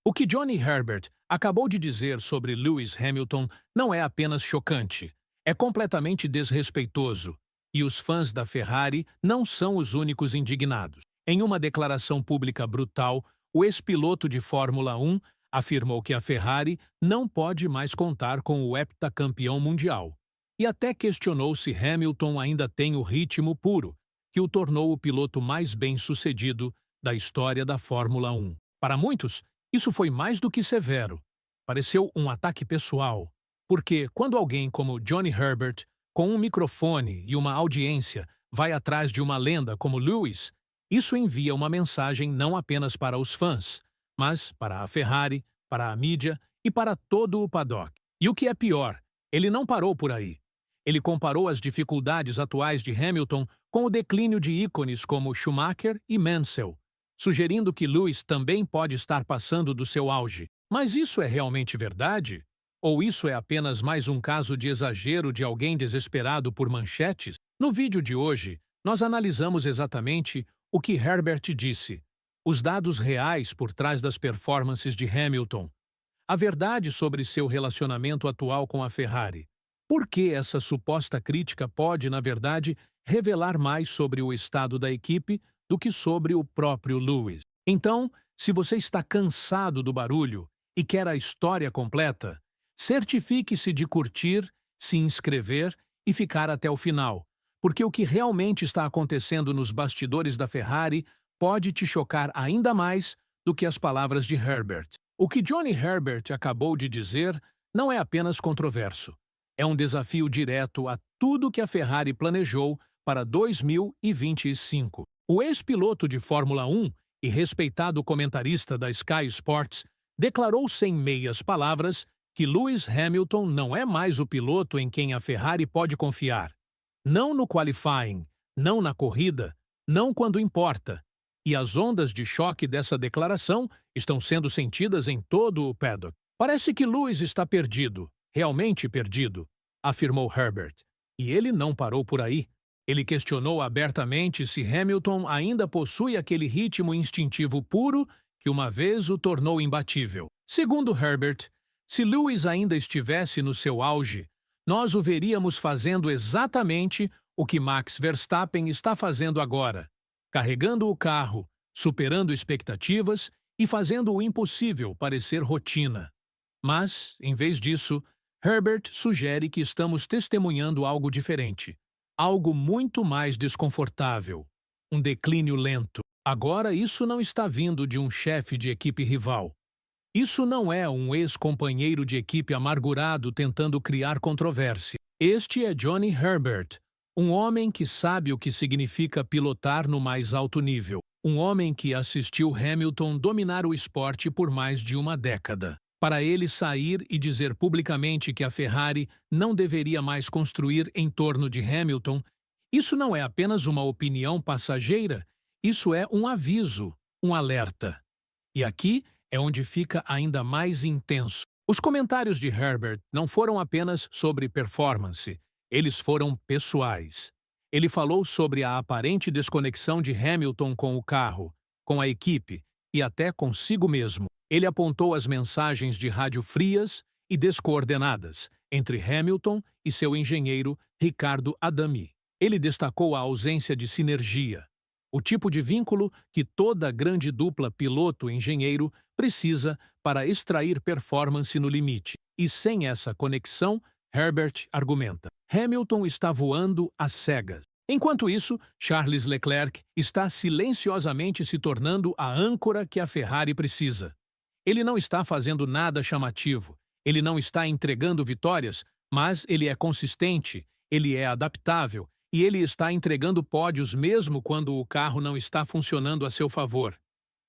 O que Johnny Herbert acabou de dizer sobre Lewis Hamilton não é apenas chocante, é completamente desrespeitoso, e os fãs da Ferrari não são os únicos indignados. Em uma declaração pública brutal, o ex-piloto de Fórmula 1 afirmou que a Ferrari não pode mais contar com o heptacampeão mundial, e até questionou se Hamilton ainda tem o ritmo puro, que o tornou o piloto mais bem-sucedido da história da Fórmula 1. Para muitos, isso foi mais do que severo. Pareceu um ataque pessoal, porque quando alguém como Johnny Herbert, com um microfone e uma audiência, vai atrás de uma lenda como Lewis, isso envia uma mensagem não apenas para os fãs, mas para a Ferrari, para a mídia e para todo o paddock. E o que é pior, ele não parou por aí. Ele comparou as dificuldades atuais de Hamilton com o declínio de ícones como Schumacher e Mansell, sugerindo que Lewis também pode estar passando do seu auge. Mas isso é realmente verdade? Ou isso é apenas mais um caso de exagero de alguém desesperado por manchetes? No vídeo de hoje, nós analisamos exatamente o que Herbert disse, os dados reais por trás das performances de Hamilton, a verdade sobre seu relacionamento atual com a Ferrari. Por que essa suposta crítica pode, na verdade, revelar mais sobre o estado da equipe do que sobre o próprio Lewis? Então, se você está cansado do barulho e quer a história completa, certifique-se de curtir, se inscrever e ficar até o final, porque o que realmente está acontecendo nos bastidores da Ferrari pode te chocar ainda mais do que as palavras de Herbert. O que Johnny Herbert acabou de dizer não é apenas controverso. É um desafio direto a tudo que a Ferrari planejou para 2025. O ex-piloto de Fórmula 1 e respeitado comentarista da Sky Sports declarou sem meias palavras que Lewis Hamilton não é mais o piloto em quem a Ferrari pode confiar. Não no qualifying, não na corrida, não quando importa. E as ondas de choque dessa declaração estão sendo sentidas em todo o paddock. Parece que Lewis está perdido, realmente perdido, afirmou Herbert. E ele não parou por aí. Ele questionou abertamente se Hamilton ainda possui aquele ritmo instintivo puro que uma vez o tornou imbatível. Segundo Herbert, se Lewis ainda estivesse no seu auge, nós o veríamos fazendo exatamente o que Max Verstappen está fazendo agora, carregando o carro, superando expectativas e fazendo o impossível parecer rotina. Mas, em vez disso, Herbert sugere que estamos testemunhando algo diferente, algo muito mais desconfortável, um declínio lento. Agora, isso não está vindo de um chefe de equipe rival. Isso não é um ex-companheiro de equipe amargurado tentando criar controvérsia. Este é Johnny Herbert, um homem que sabe o que significa pilotar no mais alto nível, um homem que assistiu Hamilton dominar o esporte por mais de uma década. Para ele sair e dizer publicamente que a Ferrari não deveria mais construir em torno de Hamilton, isso não é apenas uma opinião passageira, isso é um aviso, um alerta. E aqui é onde fica ainda mais intenso. Os comentários de Herbert não foram apenas sobre performance, eles foram pessoais. Ele falou sobre a aparente desconexão de Hamilton com o carro, com a equipe e até consigo mesmo. Ele apontou as mensagens de rádio frias e descoordenadas entre Hamilton e seu engenheiro Ricardo Adami. Ele destacou a ausência de sinergia, o tipo de vínculo que toda grande dupla piloto-engenheiro precisa para extrair performance no limite. E sem essa conexão, Herbert argumenta, Hamilton está voando às cegas. Enquanto isso, Charles Leclerc está silenciosamente se tornando a âncora que a Ferrari precisa. Ele não está fazendo nada chamativo, ele não está entregando vitórias, mas ele é consistente, ele é adaptável, e ele está entregando pódios mesmo quando o carro não está funcionando a seu favor.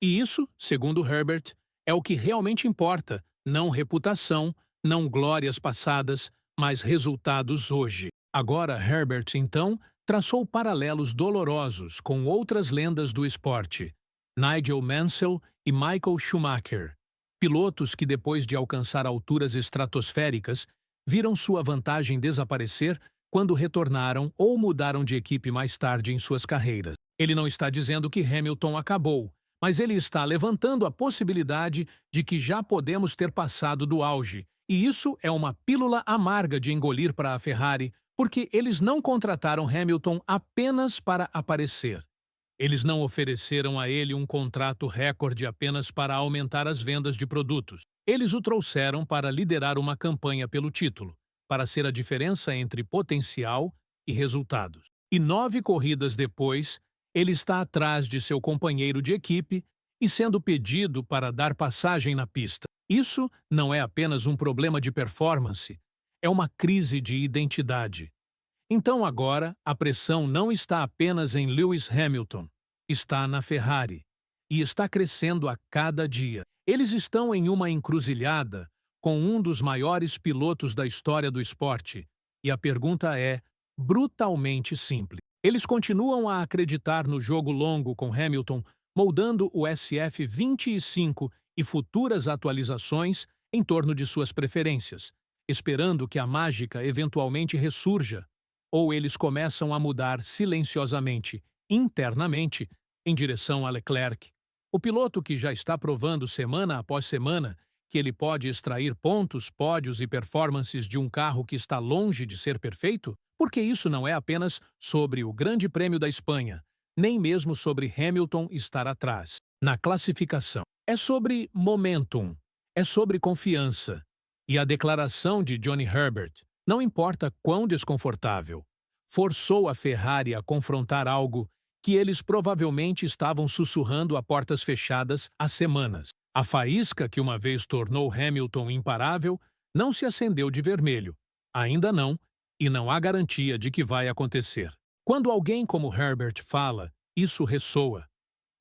E isso, segundo Herbert, é o que realmente importa, não reputação, não glórias passadas, mas resultados hoje. Agora Herbert, então, traçou paralelos dolorosos com outras lendas do esporte, Nigel Mansell e Michael Schumacher, pilotos que depois de alcançar alturas estratosféricas, viram sua vantagem desaparecer quando retornaram ou mudaram de equipe mais tarde em suas carreiras. Ele não está dizendo que Hamilton acabou, mas ele está levantando a possibilidade de que já podemos ter passado do auge, e isso é uma pílula amarga de engolir para a Ferrari, porque eles não contrataram Hamilton apenas para aparecer. Eles não ofereceram a ele um contrato recorde apenas para aumentar as vendas de produtos. Eles o trouxeram para liderar uma campanha pelo título, para ser a diferença entre potencial e resultados. E 9 corridas depois, ele está atrás de seu companheiro de equipe e sendo pedido para dar passagem na pista. Isso não é apenas um problema de performance, é uma crise de identidade. Então agora, a pressão não está apenas em Lewis Hamilton, está na Ferrari, e está crescendo a cada dia. Eles estão em uma encruzilhada com um dos maiores pilotos da história do esporte, e a pergunta é brutalmente simples. Eles continuam a acreditar no jogo longo com Hamilton, moldando o SF25 e futuras atualizações em torno de suas preferências, esperando que a mágica eventualmente ressurja, ou eles começam a mudar silenciosamente, internamente, em direção a Leclerc, o piloto que já está provando semana após semana que ele pode extrair pontos, pódios e performances de um carro que está longe de ser perfeito? Porque isso não é apenas sobre o Grande Prêmio da Espanha, nem mesmo sobre Hamilton estar atrás na classificação. É sobre momentum, é sobre confiança. E a declaração de Johnny Herbert, não importa quão desconfortável, forçou a Ferrari a confrontar algo que eles provavelmente estavam sussurrando a portas fechadas há semanas. A faísca que uma vez tornou Hamilton imparável não se acendeu de vermelho. Ainda não, e não há garantia de que vai acontecer. Quando alguém como Herbert fala, isso ressoa.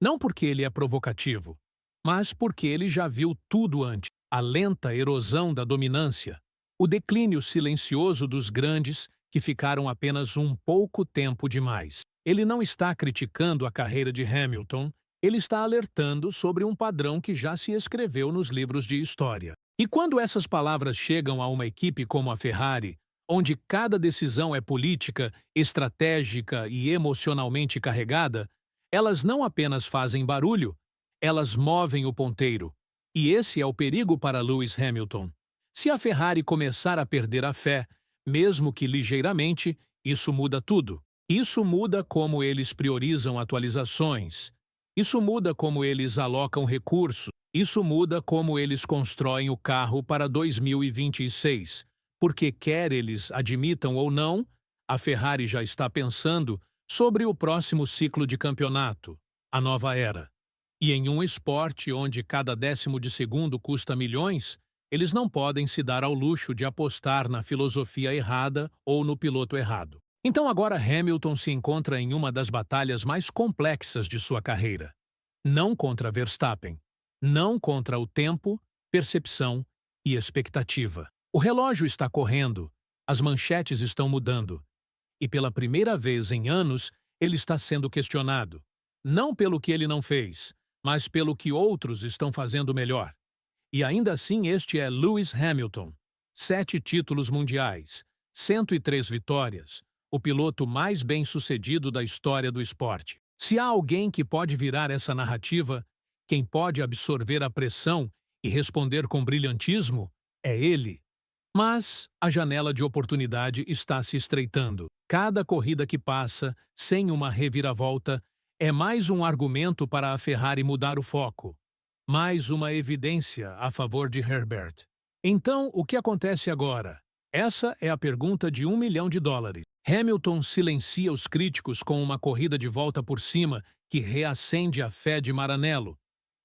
Não porque ele é provocativo, mas porque ele já viu tudo antes. A lenta erosão da dominância, o declínio silencioso dos grandes que ficaram apenas um pouco tempo demais. Ele não está criticando a carreira de Hamilton, ele está alertando sobre um padrão que já se escreveu nos livros de história. E quando essas palavras chegam a uma equipe como a Ferrari, onde cada decisão é política, estratégica e emocionalmente carregada, elas não apenas fazem barulho, elas movem o ponteiro. E esse é o perigo para Lewis Hamilton. Se a Ferrari começar a perder a fé, mesmo que ligeiramente, isso muda tudo. Isso muda como eles priorizam atualizações. Isso muda como eles alocam recursos. Isso muda como eles constroem o carro para 2026. Porque quer eles admitam ou não, a Ferrari já está pensando sobre o próximo ciclo de campeonato, a nova era. E em um esporte onde cada décimo de segundo custa milhões, eles não podem se dar ao luxo de apostar na filosofia errada ou no piloto errado. Então agora Hamilton se encontra em uma das batalhas mais complexas de sua carreira. Não contra Verstappen, não contra o tempo, percepção e expectativa. O relógio está correndo, as manchetes estão mudando. E pela primeira vez em anos, ele está sendo questionado. Não pelo que ele não fez, mas pelo que outros estão fazendo melhor. E ainda assim este é Lewis Hamilton. 7 títulos mundiais, 103 vitórias, o piloto mais bem-sucedido da história do esporte. Se há alguém que pode virar essa narrativa, quem pode absorver a pressão e responder com brilhantismo, é ele. Mas a janela de oportunidade está se estreitando. Cada corrida que passa, sem uma reviravolta, é mais um argumento para a Ferrari mudar o foco. Mais uma evidência a favor de Herbert. Então, o que acontece agora? Essa é a pergunta de $1 milhão. Hamilton silencia os críticos com uma corrida de volta por cima que reacende a fé de Maranello.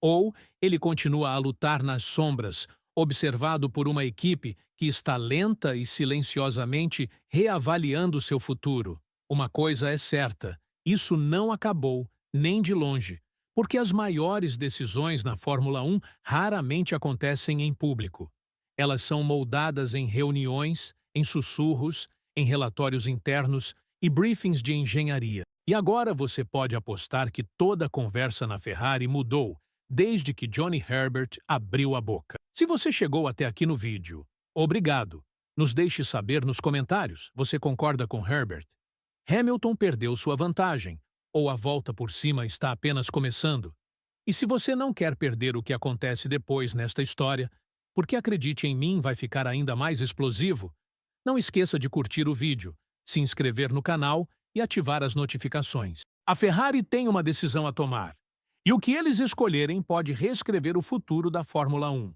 Ou ele continua a lutar nas sombras, observado por uma equipe que está lenta e silenciosamente reavaliando seu futuro. Uma coisa é certa, isso não acabou, nem de longe, porque as maiores decisões na Fórmula 1 raramente acontecem em público. Elas são moldadas em reuniões, em sussurros, em relatórios internos e briefings de engenharia. E agora você pode apostar que toda a conversa na Ferrari mudou desde que Johnny Herbert abriu a boca. Se você chegou até aqui no vídeo, obrigado. Nos deixe saber nos comentários, você concorda com Herbert? Hamilton perdeu sua vantagem, ou a volta por cima está apenas começando? E se você não quer perder o que acontece depois nesta história, porque acredite em mim, vai ficar ainda mais explosivo, não esqueça de curtir o vídeo, se inscrever no canal e ativar as notificações. A Ferrari tem uma decisão a tomar, e o que eles escolherem pode reescrever o futuro da Fórmula 1.